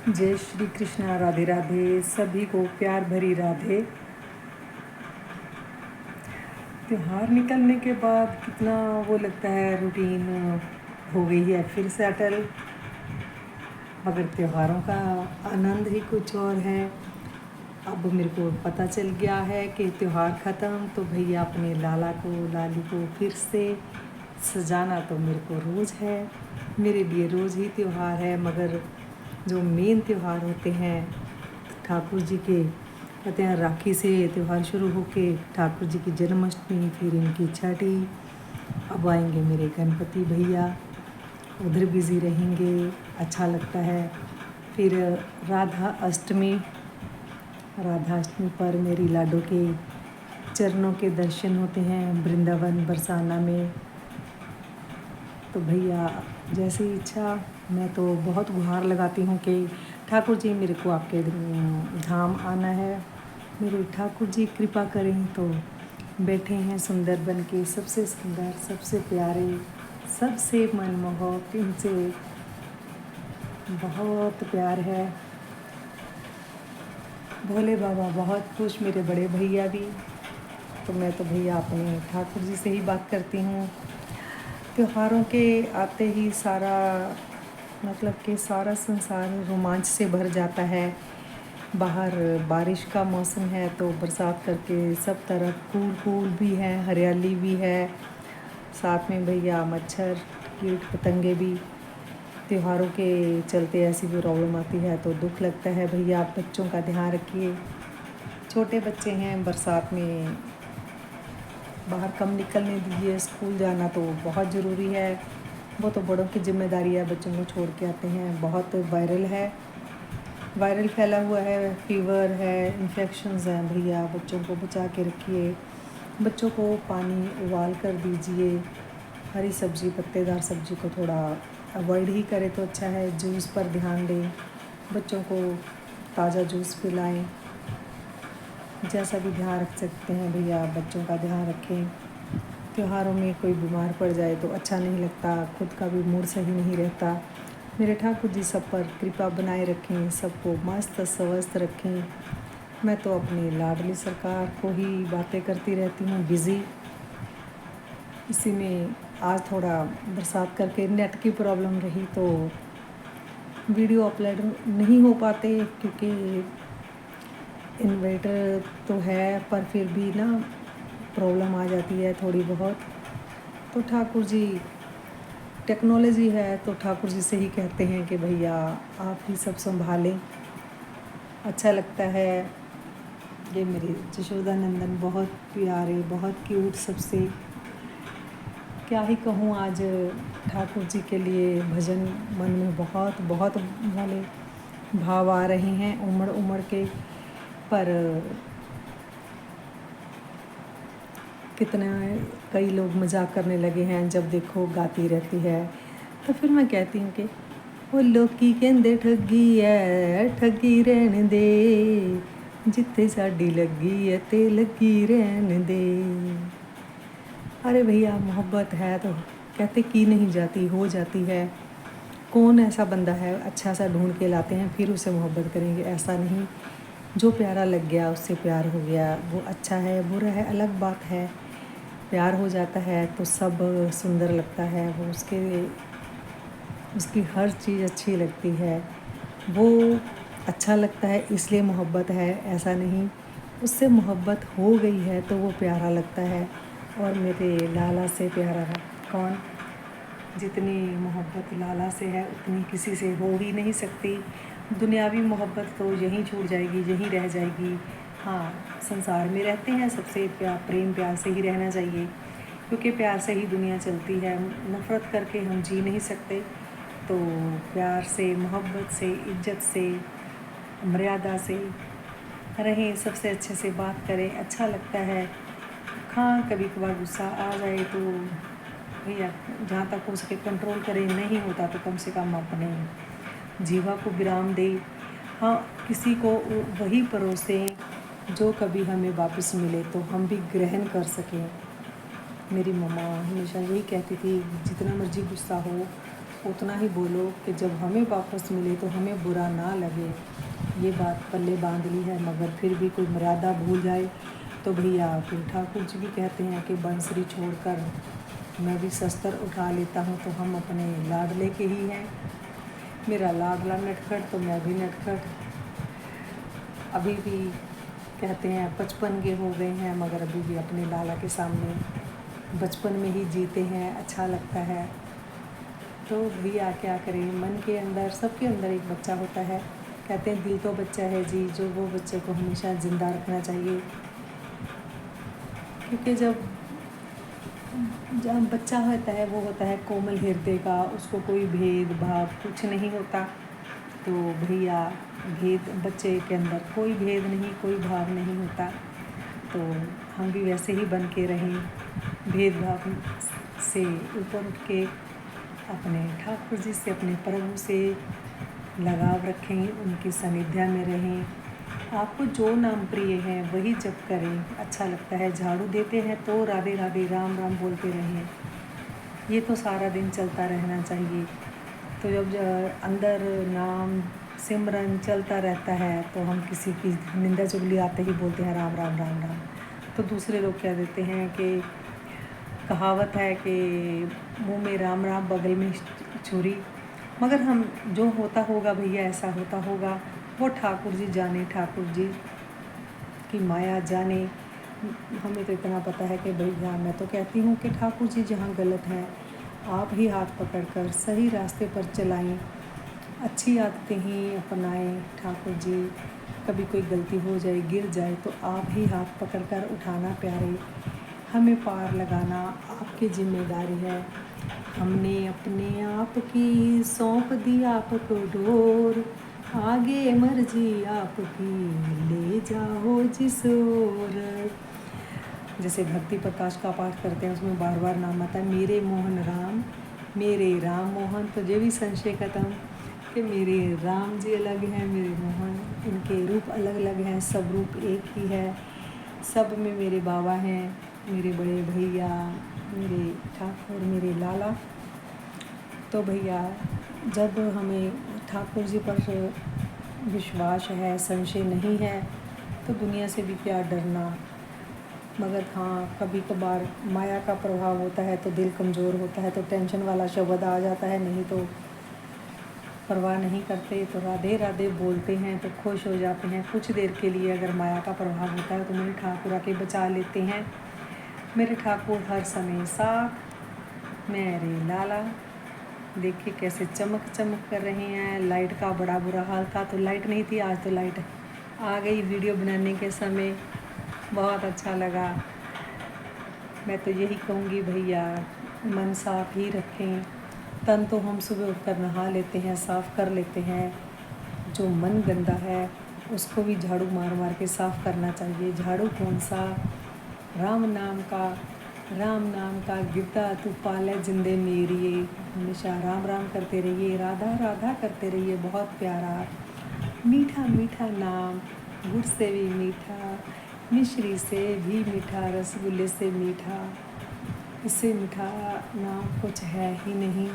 जय श्री कृष्णा। राधे राधे। सभी को प्यार भरी राधे। त्योहार निकलने के बाद कितना वो लगता है, रूटीन हो गई है फिर से अटल। मगर त्योहारों का आनंद ही कुछ और है। अब मेरे को पता चल गया है कि त्योहार ख़त्म तो भैया अपने लाला को लाली को फिर से सजाना तो मेरे को रोज़ है। मेरे लिए रोज़ ही त्योहार है। मगर जो मेन त्योहार होते हैं ठाकुर जी के, कहते हैं राखी से त्यौहार शुरू होके ठाकुर जी की जन्माष्टमी, फिर इनकी छठी, अब आएंगे मेरे गणपति भैया, उधर बिज़ी रहेंगे, अच्छा लगता है। फिर राधा अष्टमी पर मेरी लाडो के चरणों के दर्शन होते हैं वृंदावन बरसाना में। तो भैया जैसी इच्छा, मैं तो बहुत गुहार लगाती हूँ कि ठाकुर जी मेरे को आपके धाम आना है, मेरे ठाकुर जी कृपा करें। तो बैठे हैं सुंदर बन के, सबसे सुंदर, सबसे प्यारे, सबसे मनमोहक, इनसे बहुत प्यार है। भोले बाबा बहुत खुश, मेरे बड़े भैया भी। तो मैं तो भैया अपने ठाकुर जी से ही बात करती हूँ। त्योहारों के आते ही सारा मतलब कि सारा संसार रोमांच से भर जाता है। बाहर बारिश का मौसम है तो बरसात करके सब तरफ फूल भी है, हरियाली भी है, साथ में भैया मच्छर कीट पतंगे भी। त्योहारों के चलते ऐसी भी प्रॉब्लम आती है तो दुख लगता है। भैया आप बच्चों का ध्यान रखिए, छोटे बच्चे हैं, बरसात में बाहर कम निकलने दीजिए। स्कूल जाना तो बहुत ज़रूरी है, वो तो बड़ों की जिम्मेदारी है, बच्चों को छोड़ के आते हैं। बहुत वायरल फैला हुआ है, फीवर है, इन्फेक्शंस हैं। भैया बच्चों को बचा के रखिए, बच्चों को पानी उबाल कर दीजिए। हरी सब्ज़ी, पत्तेदार सब्ज़ी को थोड़ा अवॉइड ही करें तो अच्छा है। जूस पर ध्यान दें, बच्चों को ताज़ा जूस पिलाएं। जैसा भी ध्यान रख सकते हैं भैया बच्चों का ध्यान रखें। त्योहारों में कोई बीमार पड़ जाए तो अच्छा नहीं लगता, खुद का भी मूड सही नहीं रहता। मेरे ठाकुर जी सब पर कृपा बनाए रखें, सबको मस्त स्वस्थ रखें। मैं तो अपनी लाडली सरकार को ही बातें करती रहती हूँ, बिज़ी। इसी में आज थोड़ा बरसात करके नेट की प्रॉब्लम रही तो वीडियो अपलोड नहीं हो पाते, क्योंकि इन्वर्टर तो है पर फिर भी ना प्रॉब्लम आ जाती है थोड़ी बहुत। तो ठाकुर जी, टेक्नोलॉजी है तो ठाकुर जी से ही कहते हैं कि भैया आप ही सब संभालें। अच्छा लगता है। ये मेरे जशोदा नंदन बहुत प्यारे, बहुत क्यूट, सबसे क्या ही कहूँ। आज ठाकुर जी के लिए भजन मन में बहुत बहुत वाले भाव आ रहे हैं, उमड़ उमड़ के। पर कितना कई लोग मजाक करने लगे हैं, जब देखो गाती रहती है। तो फिर मैं कहती हूँ कि वो लोकी कहंदे ठगी है, ठगी रहने दे, जिथे साडी लगी है ते लगी रहने दे। अरे भैया मोहब्बत है तो कहते की नहीं जाती, हो जाती है। कौन ऐसा बंदा है अच्छा सा ढूंढ के लाते हैं फिर उसे मोहब्बत करेंगे, ऐसा नहीं। जो प्यारा लग गया उससे प्यार हो गया, वो अच्छा है बुरा है अलग बात है। प्यार हो जाता है तो सब सुंदर लगता है, वो उसकी हर चीज़ अच्छी लगती है, वो अच्छा लगता है इसलिए मोहब्बत है, ऐसा नहीं। उससे मोहब्बत हो गई है तो वो प्यारा लगता है। और मेरे लाला से प्यारा कौन, जितनी मोहब्बत लाला से है उतनी किसी से हो ही नहीं सकती। दुनियावी मोहब्बत तो यहीं छूट जाएगी, यहीं रह जाएगी। हाँ, संसार में रहते हैं, सबसे प्रेम प्यार से ही रहना चाहिए, क्योंकि प्यार से ही दुनिया चलती है। नफ़रत करके हम जी नहीं सकते। तो प्यार से, मोहब्बत से, इज्जत से, मर्यादा से रहें, सबसे अच्छे से बात करें, अच्छा लगता है। हाँ, कभी कभार गुस्सा आ जाए तो भैया जहाँ तक हो सके कंट्रोल करें, नहीं होता तो कम से कम अपने जीवा को विराम दें। हाँ, किसी को वही परोसें जो कभी हमें वापस मिले तो हम भी ग्रहण कर सकें। मेरी मम्मा हमेशा यही कहती थी, जितना मर्जी गुस्सा हो उतना ही बोलो कि जब हमें वापस मिले तो हमें बुरा ना लगे। ये बात पल्ले बांध ली है, मगर फिर भी कोई मर्यादा भूल जाए तो भैया फिर ठाकुर जी भी कहते हैं कि बंसरी छोड़कर मैं भी शस्त्र उठा लेता हूँ। तो हम अपने लाडले के ही हैं। मेरा लाडला नटखट तो मैं भी नटखट। अभी भी कहते हैं 55 के हो गए हैं, मगर अभी भी अपने लाला के सामने बचपन में ही जीते हैं। अच्छा लगता है। तो भैया क्या करें, मन के अंदर सबके अंदर एक बच्चा होता है। कहते हैं दिल तो बच्चा है जी, जो वो बच्चे को हमेशा ज़िंदा रखना चाहिए। क्योंकि जब बच्चा होता है वो होता है कोमल हृदय का, उसको कोई भेदभाव कुछ नहीं होता। तो भैया बच्चे के अंदर कोई भेद नहीं, कोई भाव नहीं होता। तो हम भी वैसे ही बन के रहें, भेदभाव से ऊपर उठ के अपने ठाकुर जी से, अपने प्रभु से लगाव रखें, उनकी सानिध्य में रहें। आपको जो नाम प्रिय है वही जप करें, अच्छा लगता है। झाड़ू देते हैं तो राधे राधे राम राम बोलते रहें। ये तो सारा दिन चलता रहना चाहिए। तो जब अंदर नाम सिमरन चलता रहता है तो हम किसी की निंदा चुगली आते ही बोलते हैं राम राम राम राम। तो दूसरे लोग कह देते हैं कि कहावत है कि मुँह में राम राम बगल में छुरी। मगर हम जो होता होगा भैया, ऐसा होता होगा, वो ठाकुर जी जाने, ठाकुर जी की माया जाने। हमें तो इतना पता है कि भैया मैं तो कहती हूँ कि ठाकुर जी जहाँ गलत हैं आप ही हाथ पकड़कर सही रास्ते पर चलाएं, अच्छी आदतें ही अपनाएं। ठाकुर जी कभी कोई गलती हो जाए, गिर जाए तो आप ही हाथ पकड़कर उठाना प्यारे, हमें पार लगाना आपकी जिम्मेदारी है। हमने अपने आप की सौंप दी आपको डोर, आगे मर्जी आपकी ले जाओ जिस ओर। जैसे भक्ति प्रकाश का पाठ करते हैं उसमें बार बार नाम आता है मेरे मोहन राम, मेरे राम मोहन। तो ये भी संशय खत्म कि मेरे राम जी अलग हैं, मेरे मोहन, इनके रूप अलग अलग हैं, सब रूप एक ही है। सब में मेरे बाबा हैं, मेरे बड़े भैया, मेरे ठाकुर, मेरे लाला। तो भैया जब हमें ठाकुर जी पर विश्वास है, संशय नहीं है, तो दुनिया से भी क्या डरना। मगर हाँ, कभी कभार माया का प्रभाव होता है तो दिल कमज़ोर होता है, तो टेंशन वाला शब्द आ जाता है, नहीं तो परवाह नहीं करते, तो राधे राधे बोलते हैं तो खुश हो जाते हैं। कुछ देर के लिए अगर माया का प्रभाव होता है तो मेरे ठाकुर आके बचा लेते हैं। मेरे ठाकुर हर समय साथ, मेरे लाला देखिए कैसे चमक चमक कर रहे हैं। लाइट का बड़ा बुरा हाल था, तो लाइट नहीं थी, आज तो लाइट आ गई वीडियो बनाने के समय। बहुत अच्छा लगा। मैं तो यही कहूँगी भैया, मन साफ ही रखें। तन तो हम सुबह उठकर नहा लेते हैं, साफ़ कर लेते हैं। जो मन गंदा है उसको भी झाड़ू मार मार के साफ़ करना चाहिए। झाड़ू कौन सा, राम नाम का, राम नाम का गिरता तू पाले जिंदे मेरिए। हमेशा राम राम करते रहिए, राधा राधा करते रहिए। बहुत प्यारा मीठा मीठा नाम, गुड़ से भी मीठा, मिश्री से भी मीठा, रसगुल्ले से मीठा, इससे मीठा नाम कुछ है ही नहीं।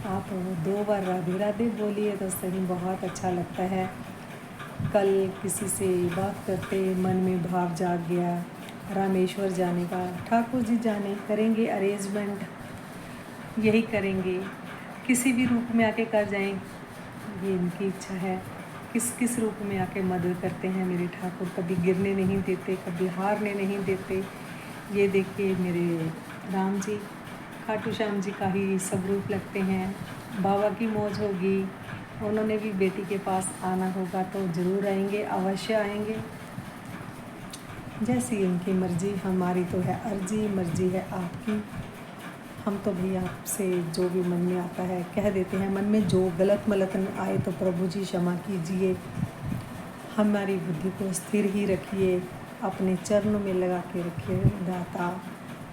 आप 2 बार राधे राधे बोलिए तो सही, बहुत अच्छा लगता है। कल किसी से बात करते मन में भाव जाग गया रामेश्वर जाने का। ठाकुर जी जाने, करेंगे अरेंजमेंट, यही करेंगे, किसी भी रूप में आके कर जाएं, ये इनकी इच्छा है। किस किस रूप में आके मदद करते हैं मेरे ठाकुर, कभी गिरने नहीं देते, कभी हारने नहीं देते। ये देखिए मेरे राम जी खाटू श्याम जी का ही सब रूप लगते हैं। बाबा की मौज होगी, उन्होंने भी बेटी के पास आना होगा तो ज़रूर आएंगे, अवश्य आएंगे। जैसी उनकी मर्ज़ी, हमारी तो है अर्जी, मर्ज़ी है आपकी। हम तो भैया आपसे जो भी मन में आता है कह देते हैं। मन में जो गलत मलत आए तो प्रभु जी क्षमा कीजिए। हमारी बुद्धि को स्थिर ही रखिए, अपने चरणों में लगा के रखिए दाता।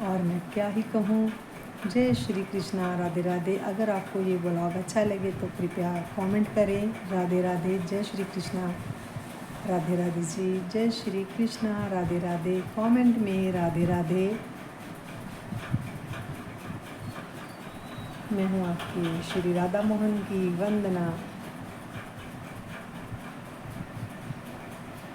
और मैं क्या ही कहूँ। जय श्री कृष्णा, राधे राधे। अगर आपको ये ब्लॉग अच्छा लगे तो कृपया कमेंट करें। राधे राधे, जय श्री कृष्णा, राधे राधे जी, जय श्री कृष्णा, राधे राधे। कमेंट में राधे राधे। मैं हूँ आपकी श्री राधा मोहन की वंदना।